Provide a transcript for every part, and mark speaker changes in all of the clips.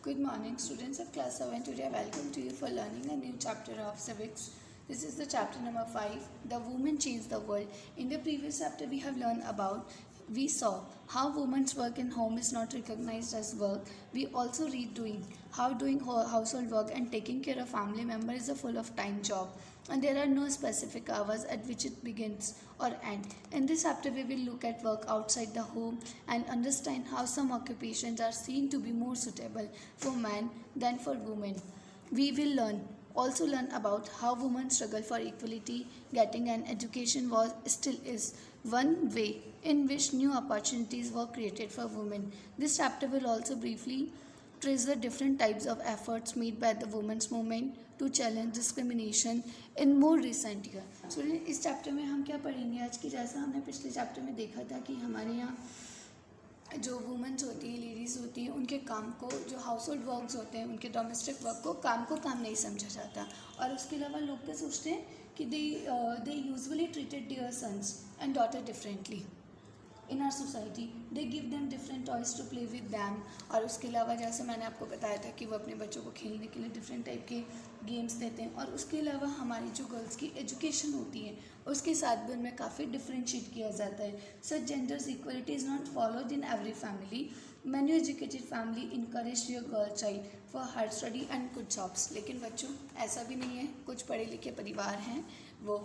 Speaker 1: Good morning, students of class 7. Today I welcome to you for learning a new chapter of civics. This is the chapter number 5, The Woman Changed the World. In the previous chapter we saw how women's work in home is not recognized as work. We also read how doing household work and taking care of family members is a full of time job, and there are no specific hours at which it begins or ends. In this chapter we will look at work outside the home and understand how some occupations are seen to be more suitable for men than for women. We will also learn about how women struggle for equality. Getting an education was still is one way in which new opportunities were created for women. This chapter will also briefly trace the different types of efforts made by the women's movement to challenge discrimination in more recent year. So इस chapter में हम क्या पढ़ेंगे आज की, जैसा हमने पिछले चैप्टर में देखा था कि हमारे यहाँ जो वुमेंस होती हैं, लेडीज़ होती हैं, उनके काम को, जो हाउस होल्ड वर्क्स होते हैं, उनके डोमेस्टिक वर्क को काम नहीं समझा जाता। और उसके अलावा लोग क्या सोचते हैं कि they usually treated their sons and daughter differently in our society, they give them different toys to play with them. और उसके अलावा जैसे मैंने आपको बताया था कि वो अपने बच्चों को खेलने के लिए डिफरेंट टाइप के गेम्स देते हैं। और उसके अलावा हमारी जो गर्ल्स की एजुकेशन होती है उसके साथ भी उनमें काफ़ी डिफ्रेंशिएट किया जाता है। Such genders equality is not followed in every family. Many educated family encourage your girl child for hard study and good jobs. लेकिन बच्चों, ऐसा भी नहीं है। कुछ पढ़े लिखे परिवार हैं, वो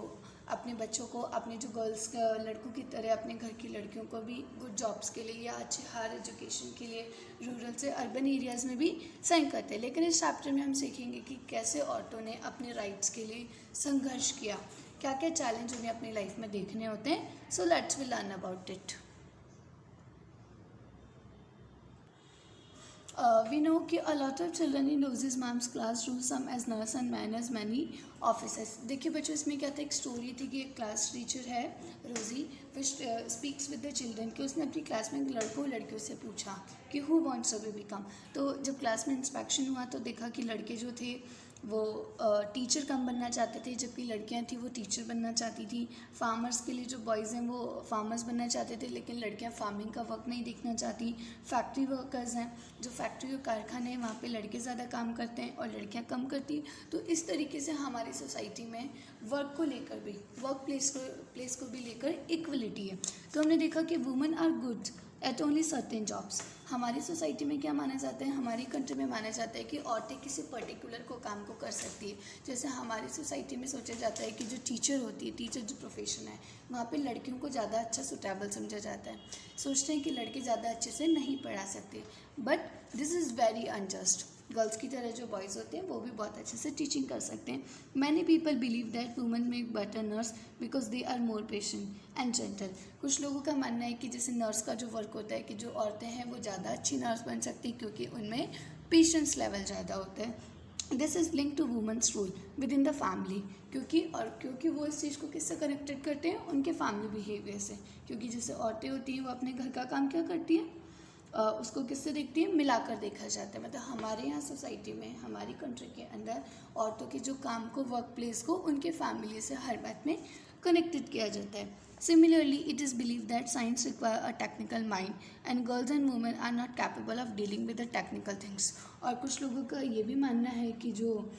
Speaker 1: अपने बच्चों को, अपने जो गर्ल्स लड़कों की तरह अपने घर की लड़कियों को भी गुड जॉब्स के लिए या अच्छे हायर एजुकेशन के लिए रूरल से अर्बन एरियाज़ में भी सेंड करते हैं। लेकिन इस चैप्टर में हम सीखेंगे कि कैसे औरतों ने अपने राइट्स के लिए संघर्ष किया, क्या क्या चैलेंज उन्हें अपनी लाइफ में देखने होते हैं। So let's we learn about it. We know कि a lot of children in Rosie's mom's class do some as nurse and man as many offices. देखिए बच्चों, इसमें क्या था, एक स्टोरी थी कि एक क्लास टीचर है रोजी, विच स्पीक्स विद द चिल्ड्रन, कि उसने अपनी क्लास में लड़कों लड़कियों से पूछा कि हु वांट्स टू बिकम। तो जब क्लास में इंस्पेक्शन हुआ तो देखा कि लड़के जो थे वो टीचर कम बनना चाहते थे, जबकि लड़कियां थी वो टीचर बनना चाहती थी। फार्मर्स के लिए जो बॉयज़ हैं वो फार्मर्स बनना चाहते थे, लेकिन लड़कियां फार्मिंग का वर्क नहीं देखना चाहती। फैक्ट्री वर्कर्स हैं, जो फैक्ट्री और कारखाने हैं, वहाँ पे लड़के ज़्यादा काम करते हैं और लड़कियां कम करती हैं। तो इस तरीके से हमारी सोसाइटी में वर्क को लेकर भी, वर्क प्लेस को भी लेकर इक्वलिटी है। तो हमने देखा कि women are good at only certain jobs. हमारी सोसाइटी में क्या माना जाता है, हमारी कंट्री में माना जाता है कि औरतें किसी पर्टिकुलर को काम को कर सकती है। जैसे हमारी सोसाइटी में सोचा जाता है कि जो टीचर होती है, टीचर जो प्रोफेशन है, वहाँ पे लड़कियों को ज़्यादा अच्छा सुटेबल समझा जाता है। सोचते हैं कि लड़के ज़्यादा अच्छे से नहीं पढ़ा सकते, but this is very unjust. Girls की तरह जो बॉयज़ होते हैं वो भी बहुत अच्छे से टीचिंग कर सकते हैं। Many people believe that women make better nurse because they are more patient and gentle. कुछ लोगों का मानना है कि जैसे नर्स का जो वर्क होता है कि जो औरतें हैं वो ज़्यादा अच्छी नर्स बन सकती हैं क्योंकि उनमें पेशेंस लेवल ज़्यादा होता है। This is link to women's role within the family, क्योंकि वो इस चीज़ को किससे कनेक्टेड करते हैं, उनके फैमिली बिहेवियर से। क्योंकि जैसे औरतें होती हैं वो अपने घर का काम क्या करती हैं, उसको किससे देखती है, मिलाकर देखा जाता है। मतलब हमारे यहाँ सोसाइटी में, हमारी कंट्री के अंदर औरतों के जो काम को, वर्क प्लेस को उनके फैमिली से हर बात में कनेक्टेड किया जाता है। Similarly it is believe that science require a technical mind and girls and women are not capable of dealing with the technical things. और कुछ लोगों का ये भी मानना है कि जो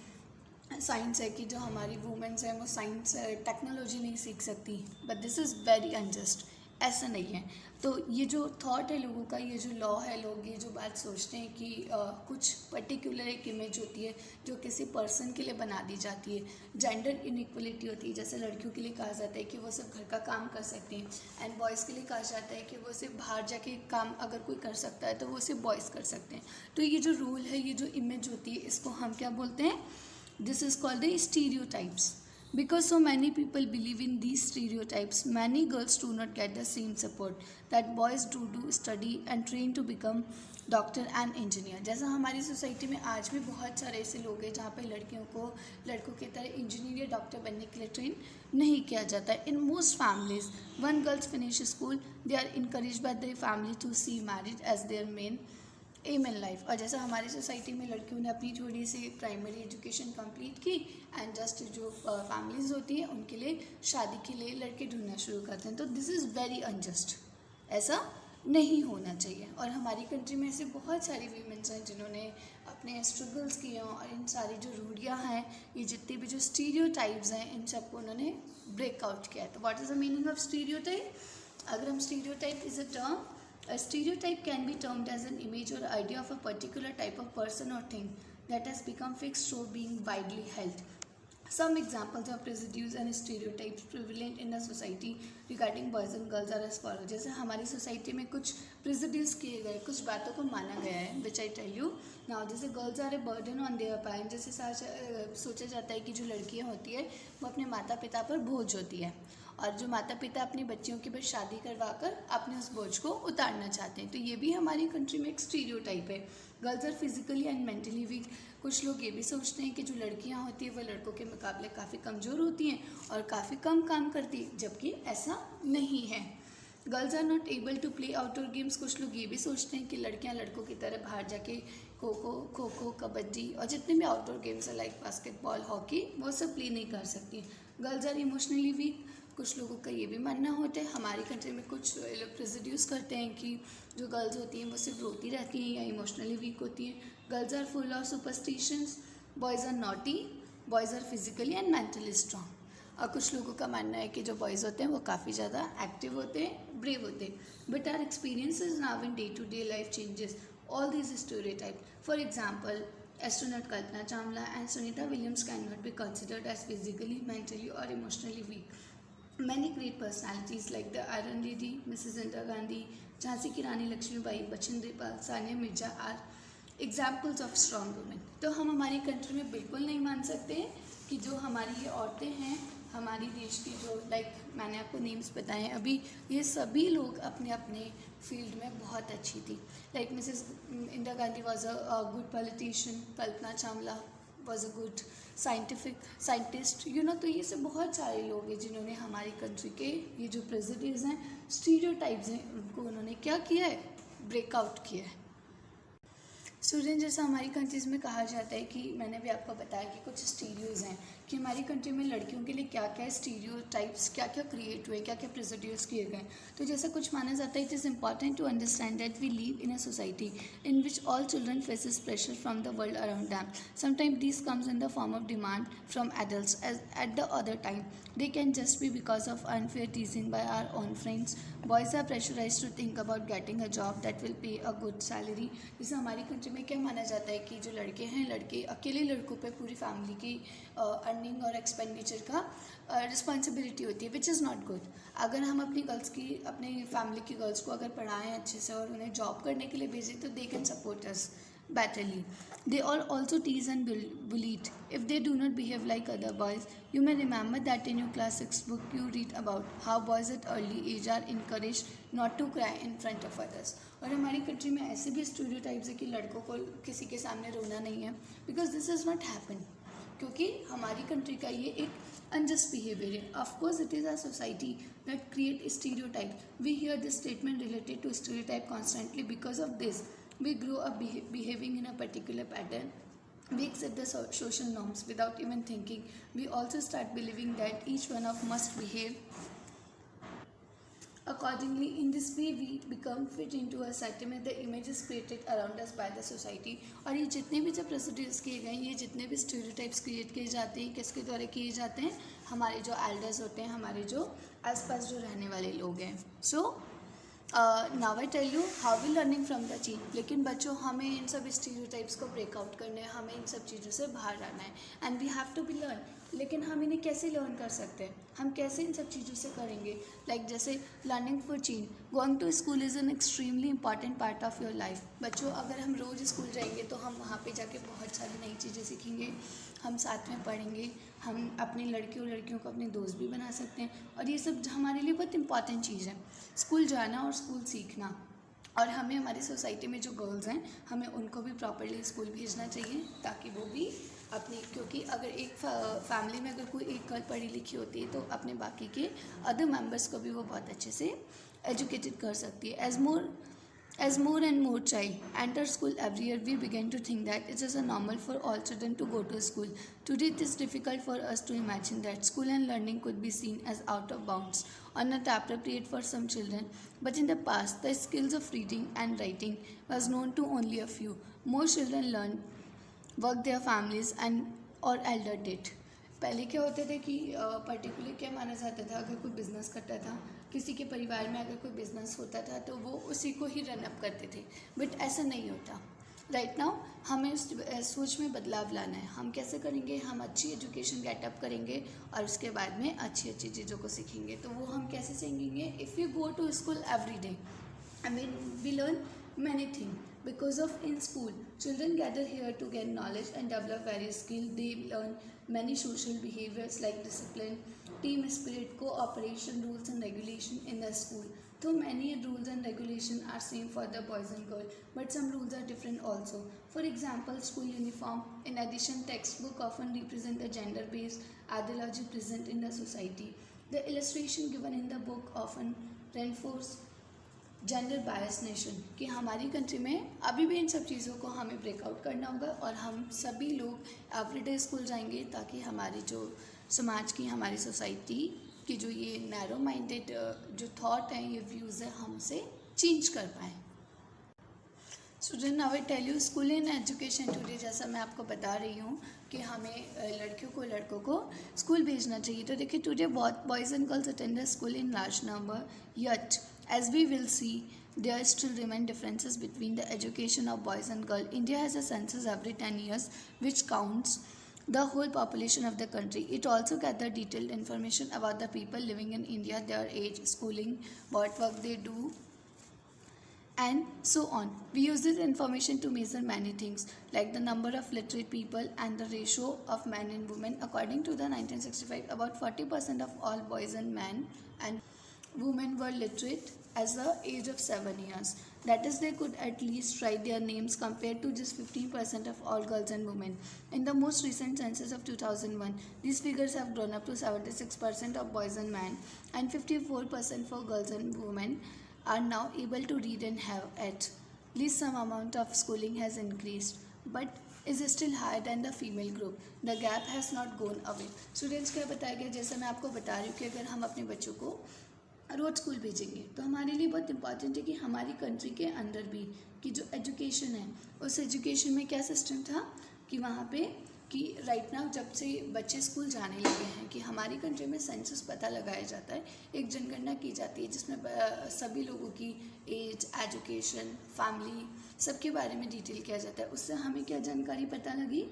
Speaker 1: साइंस है, कि जो हमारी वुमेन्स हैं वो साइंस टेक्नोलॉजी नहीं सीख सकती, but this is very unjust. ऐसा नहीं है। तो ये जो थॉट है लोगों का, ये जो लॉ है, लोग ये जो बात सोचते हैं कि कुछ पर्टिकुलर एक इमेज होती है जो किसी पर्सन के लिए बना दी जाती है, जेंडर इनइक्वलिटी होती है। जैसे लड़कियों के लिए कहा जाता है कि वो सिर्फ घर का काम कर सकती हैं, एंड बॉयज़ के लिए कहा जाता है कि वो सिर्फ बाहर जाके काम अगर कोई कर सकता है तो वो सिर्फ बॉयज़ कर सकते हैं। तो ये जो रूल है, ये जो इमेज होती है, इसको हम क्या बोलते हैं, this is called the stereotypes. Because so many people believe in these stereotypes, many girls do not get the same support that boys do study and train to become doctor and engineer. जैसा हमारी society में आज भी बहुत सारे ऐसे लोग हैं जहाँ पे लड़कियों को लड़कों की तरह इंजीनियर या डॉक्टर बनने के लिए ट्रेन नहीं किया जाता है। In most families when girls finish school, they are encourage by their family to see marriage as their main aim in life. और जैसा हमारी सोसाइटी में लड़कियों ने अपनी थोड़ी सी प्राइमरी एजुकेशन कंप्लीट की एंड जस्ट जो फैमिलीज होती हैं उनके लिए शादी के लिए लड़के ढूंढना शुरू करते हैं। तो दिस इज़ वेरी अनजस्ट, ऐसा नहीं होना चाहिए। और हमारी कंट्री में ऐसे बहुत सारी वीमेंस हैं जिन्होंने अपने स्ट्रगल्स किए हैं और इन सारी जो रूढ़ियाँ हैं, ये जितने भी जो स्टीरियोटाइप्स हैं, इन सबको उन्होंने ब्रेकआउट किया है। तो what is the meaning of stereotype? अगर हम stereotype is a term, a stereotype can be termed as an image or idea of a particular type of person or thing that has become fixed or being widely held. Some examples of residues and stereotypes prevalent in a society regarding boys and girls are as follows. जैसे हमारी society में कुछ residues किए गए, कुछ बातों को माना गया है, which I tell you now. जैसे girls are a burden on their parents, जैसे सोचा जाता है कि जो लड़कियां होती है वो अपने माता पिता पर बोझ होती है, और जो माता पिता अपनी बच्चियों की बस शादी करवा कर अपने उस बोझ को उतारना चाहते हैं। तो ये भी हमारी कंट्री में एक स्टीरियोटाइप है। Girls are physically and mentally weak. कुछ लोग ये भी सोचते हैं कि जो लड़कियां होती हैं वो लड़कों के मुकाबले काफ़ी कमज़ोर होती हैं और काफ़ी कम काम करती हैं, जबकि ऐसा नहीं है। Girls are not able to play outdoor games. कुछ लोग ये भी सोचते हैं कि लड़कियां लड़कों की तरह बाहर जाके खो खो, कबड्डी और जितने भी आउटडोर गेम्स हैं लाइक बास्केटबॉल, हॉकी, वो सब प्ले नहीं कर सकती। Girls are emotionally weak. कुछ लोगों का ये भी मानना होता है, हमारी कंट्री में कुछ लोग प्रेजुड्यूस करते हैं कि जो गर्ल्स होती हैं वो सिर्फ रोती रहती हैं या इमोशनली वीक होती हैं। Girls are full of superstitions. Boys are naughty. Boys are physically and mentally strong. और कुछ लोगों का मानना है कि जो बॉयज़ होते हैं वो काफ़ी ज़्यादा एक्टिव होते हैं, ब्रेव होते हैं। But are experiences now in day to day life changes all this stereotype. For example, astronaut Kalpana Chawla and Sunita Williams cannot be considered as physically, mentally or emotionally weak. Many great personalities like the Iron Lady, Mrs. Indira Gandhi, Jhansi की Rani Lakshmibai, Bachendri Pal, Sania Mirza are examples of strong women. तो हम हमारी country में बिल्कुल नहीं मान सकते कि जो हमारी ये औरतें हैं, हमारी देश की जो मैंने आपको नेम्स बताए हैं अभी, ये सभी लोग अपने अपने फील्ड में बहुत अच्छी थी। Like Mrs Indira Gandhi was a good politician, Kalpana Chawla was a good scientist, तो ये सब बहुत सारे लोग हैं जिन्होंने हमारी कंट्री के ये जो प्रेजुडिस हैं, स्टीरियोटाइप्स हैं, उनको उन्होंने क्या किया है, ब्रेकआउट किया है। स्टूडेंट, जैसा हमारी कंट्रीज़ में कहा जाता है कि मैंने भी आपको बताया कि कुछ स्टीरियोज़ हैं कि हमारी कंट्री में लड़कियों के लिए क्या क्या स्टीरियोटाइप्स क्या क्या क्रिएट हुए, क्या क्या प्रेजुडिस किए गए। तो जैसा कुछ माना जाता है, it is important to understand that we live in a society in which all children faces pressure from the world around them. Sometime this comes in the form of demand from adults, at the other time they can just be because of unfair teasing by our own friends. Boys are pressurized to think about getting a job that will pay a good salary. जैसे हमारी country में क्या माना जाता है कि जो लड़के हैं, लड़के अकेले लड़कों पे पूरी फैमिली की अर्निंग और एक्सपेंडिचर का रिस्पॉन्सिबिलिटी होती है, विच इज़ नॉट गुड। अगर हम अपनी फैमिली की गर्ल्स को अगर पढ़ाएं अच्छे से और उन्हें जॉब करने के लिए भेजें तो they can support us betterly. They all also tease and bullied if they do not behave like other boys. You may remember that in your class 6 book you read about how boys at early age are encouraged not to cry in front of others. और हमारी country में ऐसे भी stereotypes है कि लड़कों को किसी के सामने रोना नहीं है, because this is not happen, क्योंकि हमारी कंट्री का ये एक अनजस्ट बिहेवियर है। Of course it is a society that create stereotype. We hear this statement related to stereotype constantly because of this. We grow up behaving in a particular pattern. We accept the social norms without even thinking. We also start believing that each one of us must behave accordingly. In this way, we become fit into a certain the images created around us by the society. और ये जितने भी जब prejudice किए गए, ये जितने भी स्टीरियोटाइप्स क्रिएट किए जाते हैं, किसके द्वारा किए जाते हैं, हमारे जो एल्डर्स होते हैं, हमारे जो आसपास जो रहने वाले लोग हैं. So now I tell you how we learning from the चीज. लेकिन बच्चों, हमें इन सब स्टीरियोटाइप्स को ब्रेकआउट करना है, हमें इन सब चीज़ों से बाहर आना है, and we have to be learn. लेकिन हम इन्हें कैसे लर्न कर सकते हैं, हम कैसे इन सब चीज़ों से करेंगे. लाइक जैसे learning for change. Going to school is an extremely important part of your life. बच्चों, अगर हम रोज़ स्कूल जाएंगे तो हम वहाँ पे जाके बहुत सारी नई चीज़ें सीखेंगे, हम साथ में पढ़ेंगे, हम अपनी लड़कियों को अपने दोस्त भी बना सकते हैं, और ये सब हमारे लिए बहुत इंपॉर्टेंट चीज़ है, स्कूल जाना और स्कूल सीखना. और हमें हमारी सोसाइटी में जो गर्ल्स हैं, हमें उनको भी प्रॉपरली स्कूल भेजना चाहिए, ताकि वो भी अपनी, क्योंकि अगर एक फैमिली में अगर कोई एक गर्ल पढ़ी लिखी होती है तो अपने बाकी के अदर मेंबर्स को भी वो बहुत अच्छे से एजुकेटेड कर सकती है. As more and more child enter school every year, we begin to think that it is a normal for all children to go to school. Today, it is difficult for us to imagine that school and learning could be seen as out of bounds or not appropriate for some children. But in the past, the skills of reading and writing was known to only a few. Most children learned work their families and or elder did. पहले क्या होते थे कि particular क्या माना जाता था, अगर कोई बिज़नेस करता था, किसी के परिवार में अगर कोई बिज़नेस होता था तो वो उसी को ही रन अप करते थे. बट ऐसा नहीं होता. राइट नाउ हमें उस सोच में बदलाव लाना है. हम कैसे करेंगे? हम अच्छी एजुकेशन गेटअप करेंगे और उसके बाद में अच्छी अच्छी चीज़ों को सीखेंगे. तो वो हम कैसे सीखेंगे? If you go to school every day, I mean, we learn many things because of in school. Children gather here to gain knowledge and develop various skills. They learn many social behaviors like discipline, team spirit, cooperation, rules and regulation in the school. Though many rules and regulations are same for the boys and girls, but some rules are different also. For example, school uniform. In addition, textbook often represent the gender-based ideology present in the society. The illustration given in the book often reinforce gender bias nation कि हमारी country में अभी भी इन सब चीज़ों को हमें breakout करना होगा और हम सभी लोग एवरीडे स्कूल जाएंगे ताकि हमारी जो समाज की, हमारी सोसाइटी की जो ये नैरो माइंडेड जो थॉट है, ये व्यूज़ है, हम उसे चेंज कर पाएँ. Student, now I tell you school in education today. जैसा मैं आपको बता रही हूँ कि हमें लड़कियों को, लड़कों को स्कूल भेजना चाहिए. तो देखिए, today boys and girls attend the school in large number, yet as we will see, there still remain differences between the education of boys and girls. India has a census every 10 years which counts the whole population of the country. It also gathers detailed information about the people living in India, their age, schooling, what work they do, and so on. We use this information to measure many things like the number of literate people and the ratio of men and women. According to the 1965, about 40% of all boys and men and women were literate as the age of 7 years. That is, they could at least write their names compared to just 15% of all girls and women. In the most recent census of 2001, these figures have grown up to 76% of boys and men and 54% for girls and women are now able to read and have at least some amount of schooling has increased, but is still higher than the female group. The gap has not gone away. Students, क्या बताया गया? जैसा मैं आपको बता रही हूँ कि अगर हम अपने बच्चों को रोज़ स्कूल भेजेंगे तो हमारे लिए बहुत इंपॉर्टेंट है कि हमारी कंट्री के अंदर भी कि जो एजुकेशन है, उस एजुकेशन में क्या सिस्टम था कि वहाँ पे कि राइट नाउ जब से बच्चे स्कूल जाने लगे हैं कि हमारी कंट्री में सेंसस पता लगाया जाता है, एक जनगणना की जाती है जिसमें सभी लोगों की एज, एजुकेशन, फैमिली सबके बारे में डिटेल किया जाता है. उससे हमें क्या जानकारी पता लगी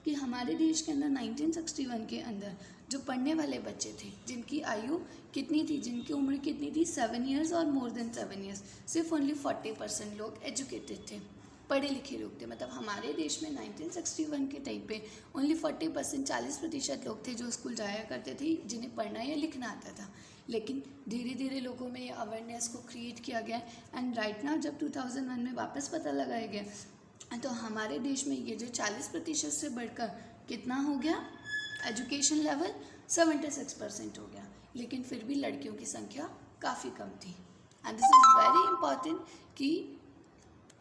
Speaker 1: कि हमारे देश के अंदर 1961 के अंदर जो पढ़ने वाले बच्चे थे, जिनकी आयु कितनी थी, जिनकी उम्र कितनी थी, 7 ईयर्स और मोर देन 7 ईयर्स, सिर्फ ओनली 40% लोग एजुकेटेड थे, पढ़े लिखे लोग थे. मतलब हमारे देश में 1961 के टाइम पे ओनली 40%, 40% लोग थे जो स्कूल जाया करते थे, जिन्हें पढ़ना या लिखना आता था. लेकिन धीरे धीरे लोगों में अवेयरनेस को क्रिएट किया गया एंड राइट नाउ जब 2001 में वापस पता लगाया गया तो हमारे देश में ये जो 40% से बढ़कर कितना हो गया, एजुकेशन लेवल 76% हो गया. लेकिन फिर भी लड़कियों की संख्या काफ़ी कम थी. And this is very important कि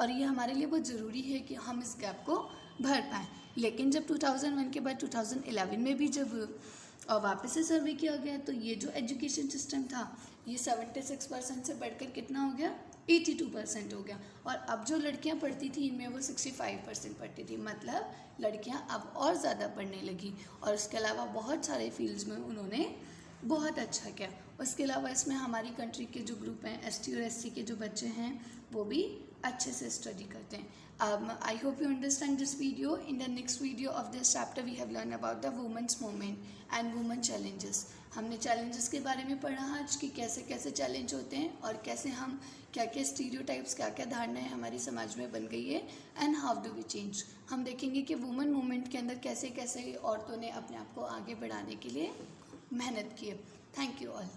Speaker 1: और ये हमारे लिए बहुत ज़रूरी है कि हम इस गैप को भर पाएँ. लेकिन जब 2001 के बाद 2011 में भी जब वापस से सर्वे किया गया तो ये जो एजुकेशन सिस्टम था ये 76% से बढ़कर कितना हो गया, 82% हो गया. और अब जो लड़कियां पढ़ती थी इनमें वो 65% पढ़ती थी. मतलब लड़कियां अब और ज़्यादा पढ़ने लगी और उसके अलावा बहुत सारे फील्ड्स में उन्होंने बहुत अच्छा किया. उसके अलावा इसमें हमारी कंट्री के जो ग्रुप हैं, ST और SC के जो बच्चे हैं वो भी अच्छे से स्टडी करते हैं. I hope you understand this video. In the next video of this chapter we have learned about the women's movement and women challenges. हमने challenges के बारे में पढ़ा आज कि कैसे कैसे चैलेंज होते हैं और कैसे हम क्या क्या स्टीरियोटाइप्स, क्या क्या धारणाएं हमारी समाज में बन गई है and how do we change. हम देखेंगे कि वुमेन मूवमेंट के अंदर कैसे कैसे औरतों ने अपने आप को आगे बढ़ाने के लिए मेहनत की है. Thank you all.